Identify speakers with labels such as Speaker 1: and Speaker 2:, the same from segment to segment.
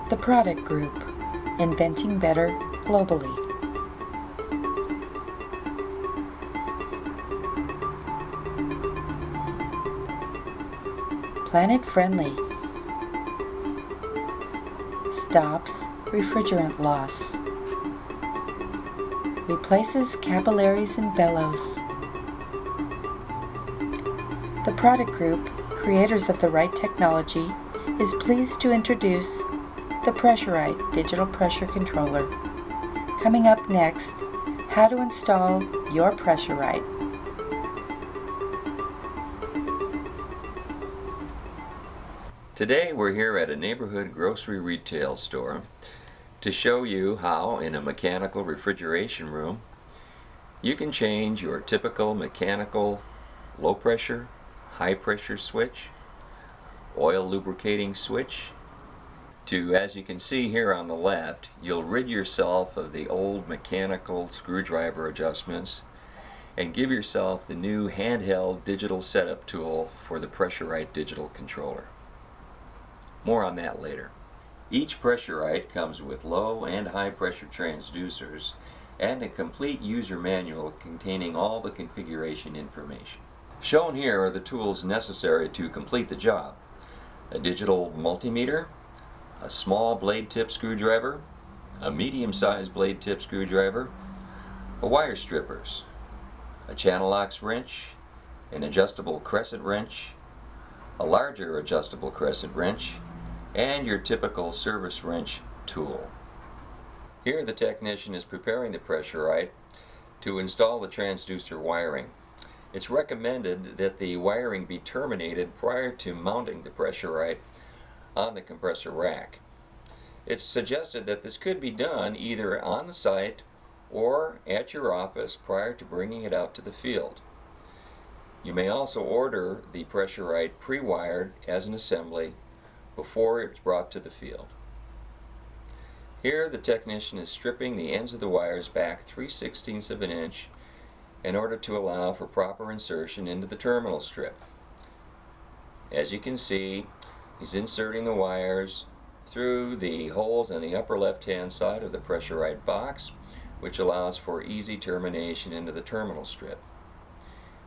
Speaker 1: The Product Group, Inventing Better Globally. Planet Friendly. Stops refrigerant loss. Replaces capillaries and bellows. The Product Group, creators of the RITE technology, is pleased to introduce the PressuRITE Digital Pressure Controller. Coming up next, how to install your PressuRITE.
Speaker 2: Today we're here at a neighborhood grocery retail store to show you how, in a mechanical refrigeration room, you can change your typical mechanical low pressure, high pressure switch, oil lubricating switch, to, as you can see here on the left, you'll rid yourself of the old mechanical screwdriver adjustments and give yourself the new handheld digital setup tool for the PressuRITE digital controller. More on that later. Each PressuRITE comes with low and high pressure transducers and a complete user manual containing all the configuration information. Shown here are the tools necessary to complete the job: a digital multimeter, a small blade tip screwdriver, a medium-sized blade tip screwdriver, a wire strippers, a channel locks wrench, an adjustable crescent wrench, a larger adjustable crescent wrench, and your typical service wrench tool. Here the technician is preparing the PressuRITE to install the transducer wiring. It's recommended that the wiring be terminated prior to mounting the PressuRITE on the compressor rack. It's suggested that this could be done either on the site or at your office prior to bringing it out to the field. You may also order the PressuRITE pre-wired as an assembly before it's brought to the field. Here the technician is stripping the ends of the wires back 3/16 of an inch in order to allow for proper insertion into the terminal strip. As you can see, he's inserting the wires through the holes on the upper left-hand side of the PressuRITE box, which allows for easy termination into the terminal strip.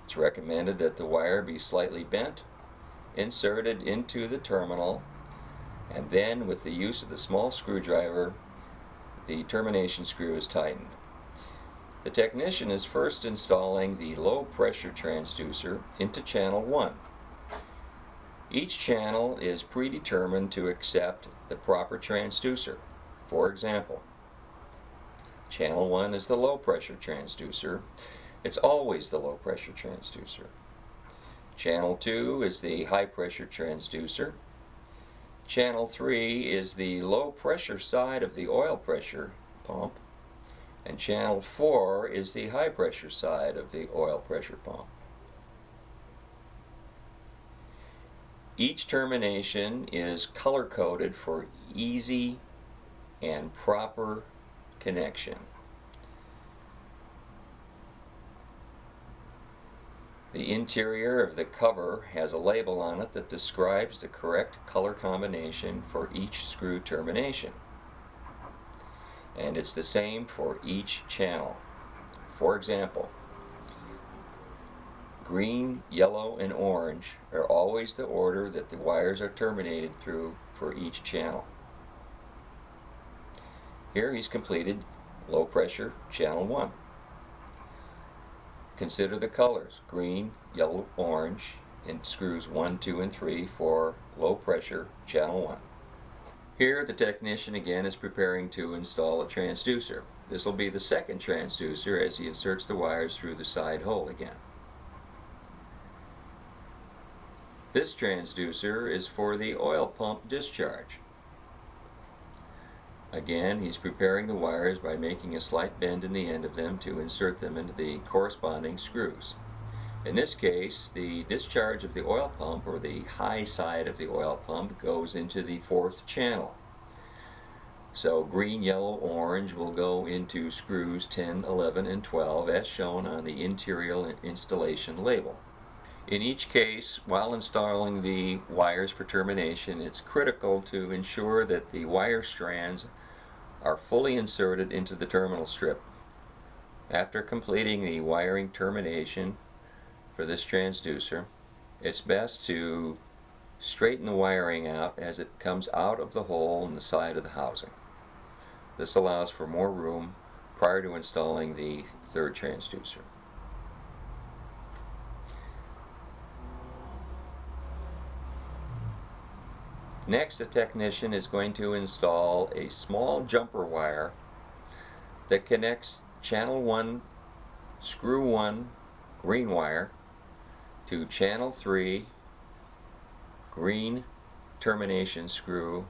Speaker 2: It's recommended that the wire be slightly bent, inserted into the terminal, and then with the use of the small screwdriver, the termination screw is tightened. The technician is first installing the low pressure transducer into channel 1. Each channel is predetermined to accept the proper transducer. For example, channel 1 is the low pressure transducer. It's always the low pressure transducer. Channel 2 is the high pressure transducer. Channel 3 is the low pressure side of the oil pressure pump. And channel 4 is the high pressure side of the oil pressure pump. Each termination is color-coded for easy and proper connection. The interior of the cover has a label on it that describes the correct color combination for each screw termination. And it's the same for each channel. For example, green, yellow, and orange are always the order that the wires are terminated through for each channel. Here he's completed low pressure channel 1. Consider the colors: green, yellow, orange, in screws 1, 2, and 3 for low pressure channel 1. Here the technician again is preparing to install a transducer. This will be the second transducer as he inserts the wires through the side hole again. This transducer is for the oil pump discharge. Again, he's preparing the wires by making a slight bend in the end of them to insert them into the corresponding screws. In this case, the discharge of the oil pump, or the high side of the oil pump, goes into the 4th channel. So green, yellow, orange will go into screws 10, 11, and 12 as shown on the interior installation label. In each case, while installing the wires for termination, it's critical to ensure that the wire strands are fully inserted into the terminal strip. After completing the wiring termination for this transducer, it's best to straighten the wiring out as it comes out of the hole in the side of the housing. This allows for more room prior to installing the third transducer. Next, the technician is going to install a small jumper wire that connects channel 1, screw 1 green wire to channel 3 green termination screw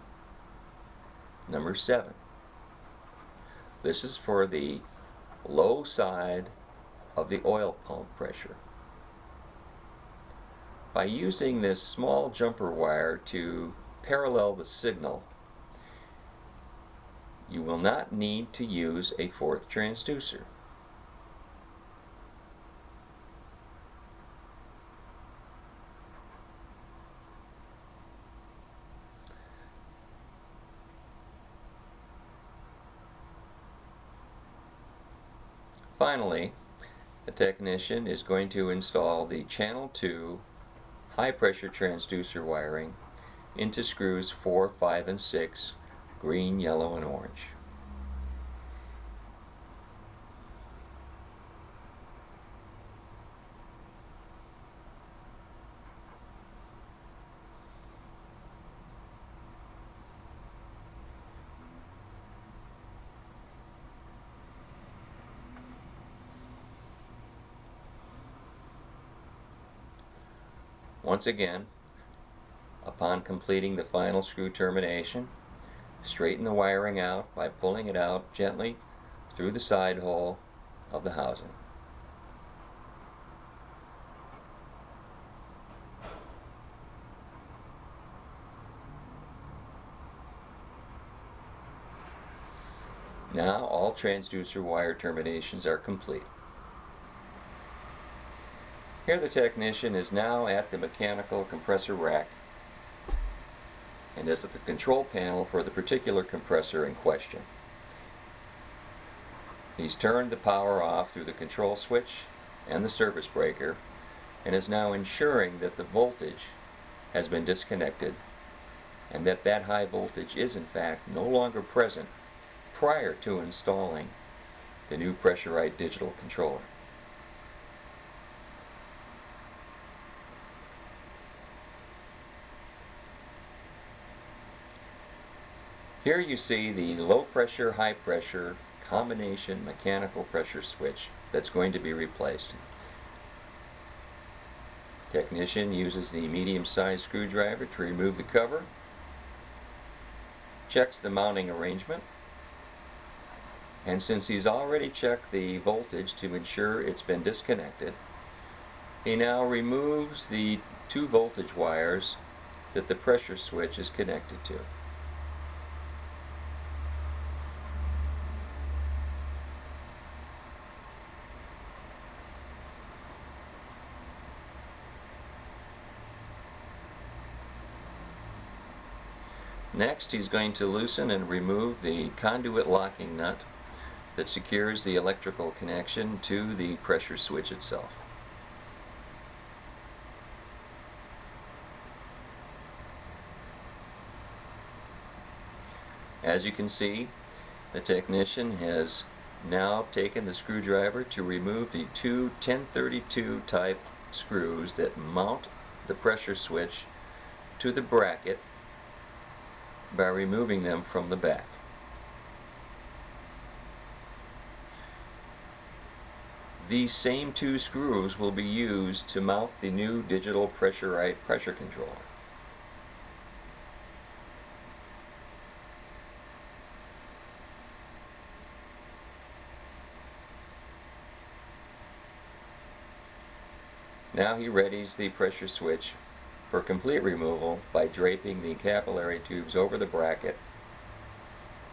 Speaker 2: number 7. This is for the low side of the oil pump pressure. By using this small jumper wire to parallel the signal, you will not need to use a fourth transducer. Finally, the technician is going to install the channel 2 high pressure transducer wiring into screws 4, 5, and 6, green, yellow, and orange. Once again, upon completing the final screw termination, straighten the wiring out by pulling it out gently through the side hole of the housing. Now all transducer wire terminations are complete. Here the technician is now at the mechanical compressor rack and is at the control panel for the particular compressor in question. He's turned the power off through the control switch and the service breaker and is now ensuring that the voltage has been disconnected and that that high voltage is in fact no longer present prior to installing the new PressuRITE digital controller. Here you see the low pressure, high pressure combination mechanical pressure switch that's going to be replaced. Technician uses the medium-sized screwdriver to remove the cover, checks the mounting arrangement, and since he's already checked the voltage to ensure it's been disconnected, he now removes the 2 voltage wires that the pressure switch is connected to. Next, he's going to loosen and remove the conduit locking nut that secures the electrical connection to the pressure switch itself. As you can see, the technician has now taken the screwdriver to remove the 2 1032 type screws that mount the pressure switch to the bracket by removing them from the back. These same 2 screws will be used to mount the new digital PressuRITE pressure controller. Now he readies the pressure switch for complete removal by draping the capillary tubes over the bracket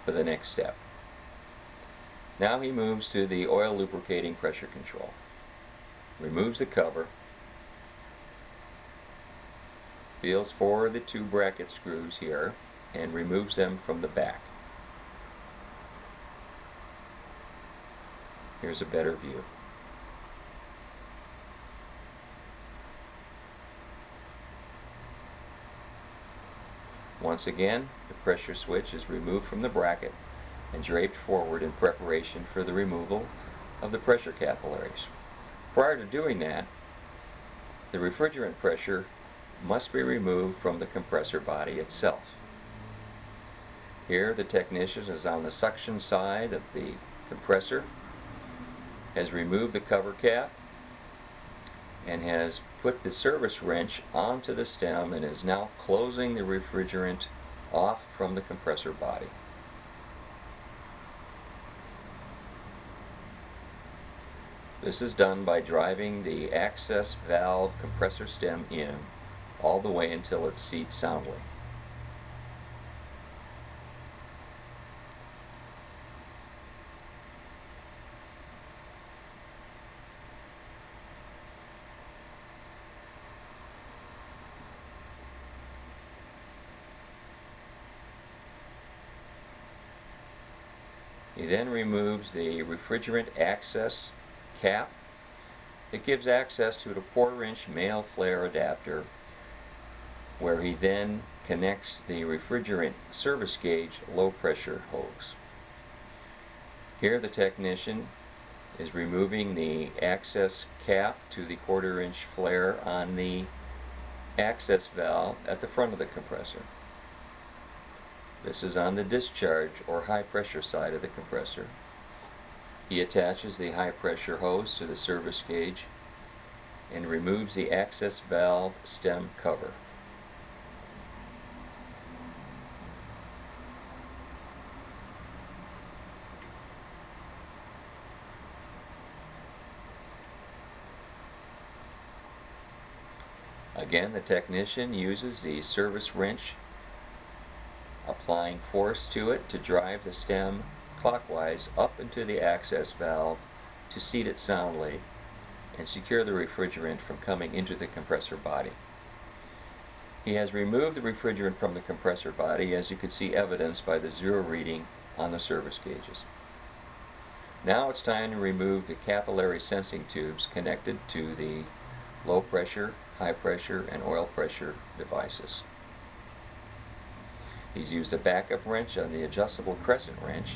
Speaker 2: for the next step. Now he moves to the oil lubricating pressure control, removes the cover, feels for the two bracket screws here and removes them from the back. Here's a better view. Once again, the pressure switch is removed from the bracket and draped forward in preparation for the removal of the pressure capillaries. Prior to doing that, the refrigerant pressure must be removed from the compressor body itself. Here the technician is on the suction side of the compressor, has removed the cover cap, and has put the service wrench onto the stem and is now closing the refrigerant off from the compressor body. This is done by driving the access valve compressor stem in all the way until it seats soundly. He then removes the refrigerant access cap. It gives access to the 1/4-inch male flare adapter, where he then connects the refrigerant service gauge low pressure hose. Here the technician is removing the access cap to the 1/4-inch flare on the access valve at the front of the compressor. This is on the discharge or high pressure side of the compressor. He attaches the high pressure hose to the service gauge and removes the access valve stem cover. Again, the technician uses the service wrench, applying force to it to drive the stem clockwise up into the access valve to seat it soundly and secure the refrigerant from coming into the compressor body. He has removed the refrigerant from the compressor body, as you can see evidenced by the 0 reading on the service gauges. Now it's time to remove the capillary sensing tubes connected to the low pressure, high pressure, and oil pressure devices. He's used a backup wrench on the adjustable crescent wrench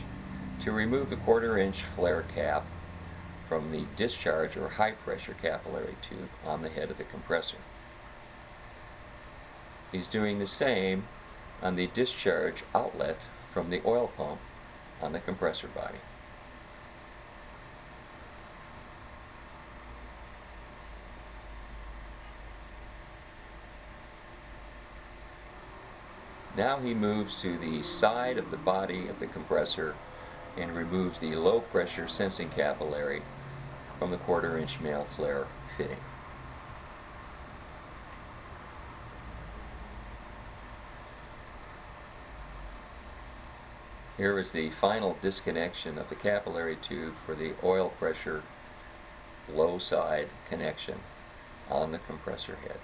Speaker 2: to remove the 1/4-inch flare cap from the discharge or high pressure capillary tube on the head of the compressor. He's doing the same on the discharge outlet from the oil pump on the compressor body. Now he moves to the side of the body of the compressor and removes the low pressure sensing capillary from the 1/4-inch male flare fitting. Here is the final disconnection of the capillary tube for the oil pressure low side connection on the compressor head.